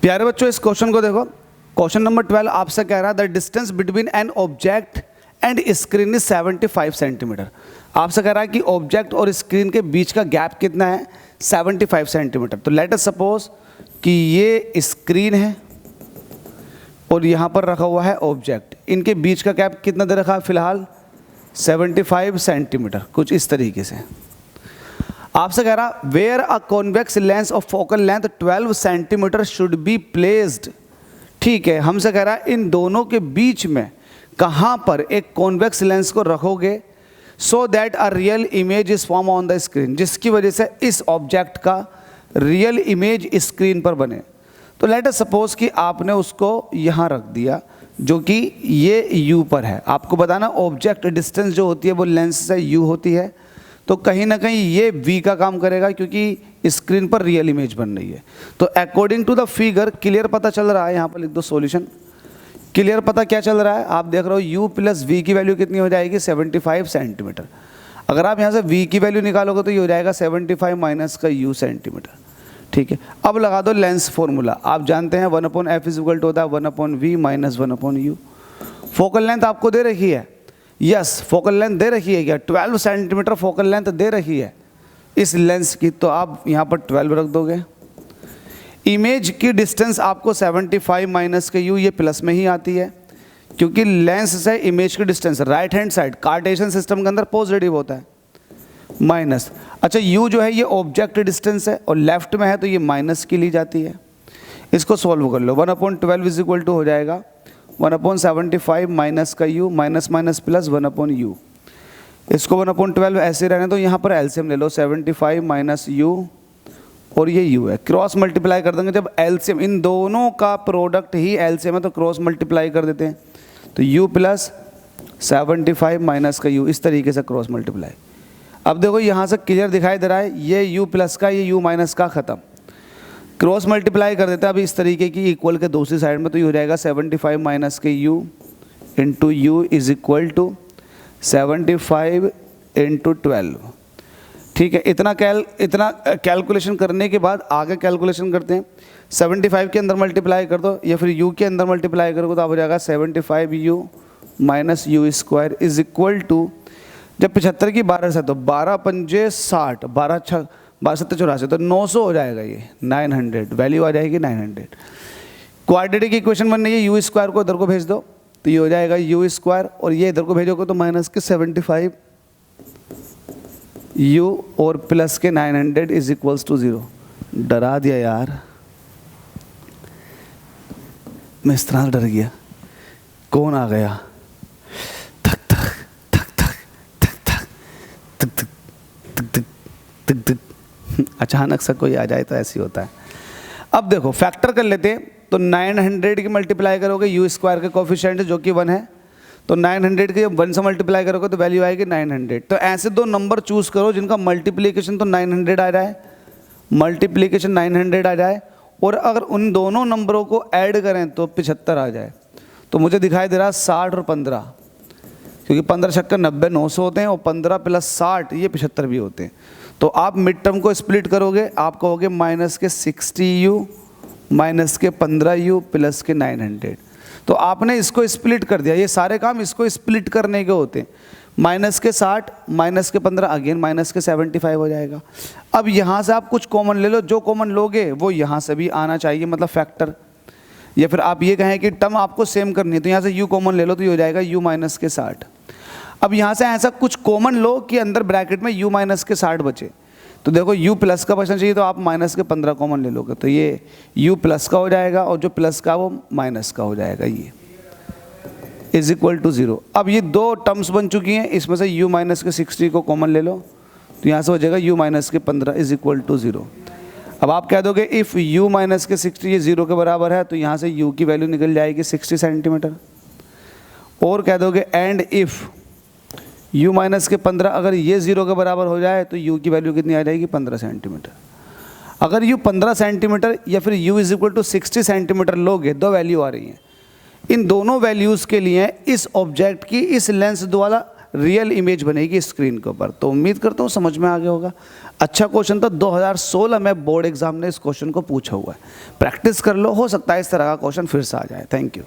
प्यारे बच्चों इस क्वेश्चन को देखो, क्वेश्चन नंबर 12 आपसे कह रहा है the distance between an object and screen is 75 centimetre. आपसे कह रहा है कि ऑब्जेक्ट और स्क्रीन के बीच का गैप कितना है, 75 सेंटीमीटर। तो लेट अस सपोज कि ये स्क्रीन है और यहाँ पर रखा हुआ है ऑब्जेक्ट, इनके बीच का गैप कितना दे रखा है फिलहाल 75 सेंटीमीटर, कुछ इस तरीके से। आपसे कह रहा where a convex lens of focal length 12 centimetre should be placed. ठीक है, हमसे कह रहा है इन दोनों के बीच में कहाँ पर एक कॉन्वेक्स लेंस को रखोगे so that a real image is form on the screen, जिसकी वजह से इस ऑब्जेक्ट का रियल इमेज स्क्रीन पर बने। तो लेट अस सपोज कि आपने उसको यहाँ रख दिया जो कि ये u पर है। आपको बताना ऑब्जेक्ट डिस्टेंस जो होती है वो लेंस से u होती है, तो कहीं ना कहीं ये v का काम करेगा क्योंकि स्क्रीन पर रियल इमेज बन रही है। तो according to the figure clear पता चल रहा है, यहाँ पर लिख दो सॉल्यूशन। क्लियर पता क्या चल रहा है, आप देख रहे हो u प्लस v की वैल्यू कितनी हो जाएगी 75 सेंटीमीटर। अगर आप यहाँ से v की वैल्यू निकालोगे तो ये हो जाएगा 75 माइनस का u सेंटीमीटर। ठीक है, अब लगा दो लेंस फॉर्मूला। आप जानते हैं 1/f इज इक्वल टू होता है 1/v minus 1/u। Focal length आपको दे रखी है, यस फोकल लेंथ दे रखी है क्या, 12 सेंटीमीटर फोकल लेंथ दे रखी है इस लेंस की, तो आप यहाँ पर 12 रख दोगे। इमेज की डिस्टेंस आपको 75 माइनस के u, ये प्लस में ही आती है क्योंकि लेंस से इमेज की distance right hand side Cartesian system के अंदर पॉजिटिव होता है, माइनस। अच्छा u जो है ये ऑब्जेक्ट डिस्टेंस है और लेफ्ट में है तो ये माइनस की ली जाती है। इसको सॉल्व कर लो, 1/12 इज इक्वल टू हो जाएगा 1/75 माइनस का u minus minus plus 1/u। इसको 1/12 ऐसे रहने तो यहाँ पर एलसीएम ले लो 75 माइनस u और ये u है, क्रॉस मल्टीप्लाई कर देंगे। जब एलसीएम इन दोनों का प्रोडक्ट ही एलसीएम है तो क्रॉस मल्टीप्लाई कर देते हैं, तो u प्लस 75 माइनस का u, इस तरीके से क्रॉस मल्टीप्लाई। अब देखो यहाँ से क्लियर दिखाई दे रहा है ये u प्लस का ये u माइनस का ख़त्म, क्रॉस मल्टीप्लाई कर देते हैं अभी इस तरीके की इक्वल के दूसरी साइड में, तो ये हो जाएगा 75 माइनस के u into u is equal to 75 into 12। ठीक है, इतना कैलकुलेशन करने के बाद आगे कैलकुलेशन करते हैं। 75 के अंदर मल्टीप्लाई कर दो या फिर u के अंदर मल्टीप्लाई करोगे तो आप हो जाएगा 75u minus u square is equal to, जब 75 की 12 से तो 12 पंजे 60, 12 7 84 तो 900 हो जाएगा, ये 900 वैल्यू आ जाएगी 900। क्वाड्रेटिक इक्वेशन बनने ये u स्क्वायर को इधर को भेज दो तो ये हो जाएगा u स्क्वायर और ये इधर को भेजोगे तो माइनस के 75 u और प्लस के 900 इज इक्वल्स टू 0। डरा दिया यार, मैं इस तरह डर गया, कौन आ गया, थक थक थक थक थक थक थक थक थक थक, अचानक से कोई आ जाए तो ऐसे होता है। अब देखो फैक्टर कर लेते हैं, तो 900 की मल्टीप्लाई करोगे u स्क्वायर के कोफिशिएंट जो कि 1 है, तो 900 के 1 से मल्टीप्लाई करोगे तो वैल्यू आएगी 900। तो ऐसे दो नंबर चूज करो जिनका मल्टीप्लिकेशन तो 900 आ जाए, मल्टीप्लिकेशन 900 आ जाए, और अगर उन दोनों नंबरों को ऐड करें तो 75 आ जाए। तो मुझे दिखाई दे रहा है 60 और 15, क्योंकि 15 छक्कर 90 900 होते हैं और 15 प्लस 60 ये 75 भी होते हैं। तो आप मिड टर्म को स्प्लिट करोगे, आप कहोगे माइनस के 60u माइनस के 15u प्लस के 900। तो आपने इसको स्प्लिट कर दिया, ये सारे काम इसको स्प्लिट करने के होते हैं। माइनस के 60 माइनस के 15 अगेन माइनस के 75 हो जाएगा। अब यहाँ से आप कुछ कॉमन ले लो, जो कॉमन लोगे वो यहाँ से भी आना चाहिए, मतलब फैक्टर, या फिर आप ये कहें कि टर्म आपको सेम करनी है तो यहाँ से u कॉमन ले लो तो ये हो जाएगा u माइनस के 60। अब यहाँ से ऐसा कुछ कॉमन लो कि अंदर ब्रैकेट में u माइनस के 60 बचे, तो देखो u प्लस का बचना चाहिए तो आप माइनस के 15 कॉमन ले लोगे तो ये u प्लस का हो जाएगा और जो प्लस का वो माइनस का हो जाएगा, ये इज इक्वल टू 0। अब ये दो टर्म्स बन चुकी हैं, इसमें से u माइनस के 60 को कॉमन ले लो तो यहाँ से हो जाएगा u माइनस के 15 इज इक्वल टू 0। अब आप कह दोगे इफ़ u माइनस के 60 ये 0 के बराबर है तो यहाँ से u की वैल्यू निकल जाएगी 60 सेंटीमीटर, और कह दोगे एंड इफ़ u माइनस के 15 अगर ये 0 के बराबर हो जाए तो u की वैल्यू कितनी आ जाएगी 15 सेंटीमीटर। अगर u 15 सेंटीमीटर या फिर u is equal to 60 centimetre लोगे, दो वैल्यू आ रही हैं, इन दोनों वैल्यूज़ के लिए इस ऑब्जेक्ट की इस लेंस द्वारा रियल इमेज बनेगी स्क्रीन के ऊपर। तो उम्मीद करता हूँ समझ में आ गया होगा। अच्छा क्वेश्चन था, 2016 में बोर्ड एग्जाम ने इस क्वेश्चन को पूछा हुआ है। प्रैक्टिस कर लो, हो सकता है इस तरह का क्वेश्चन फिर से आ जाए। Thank you.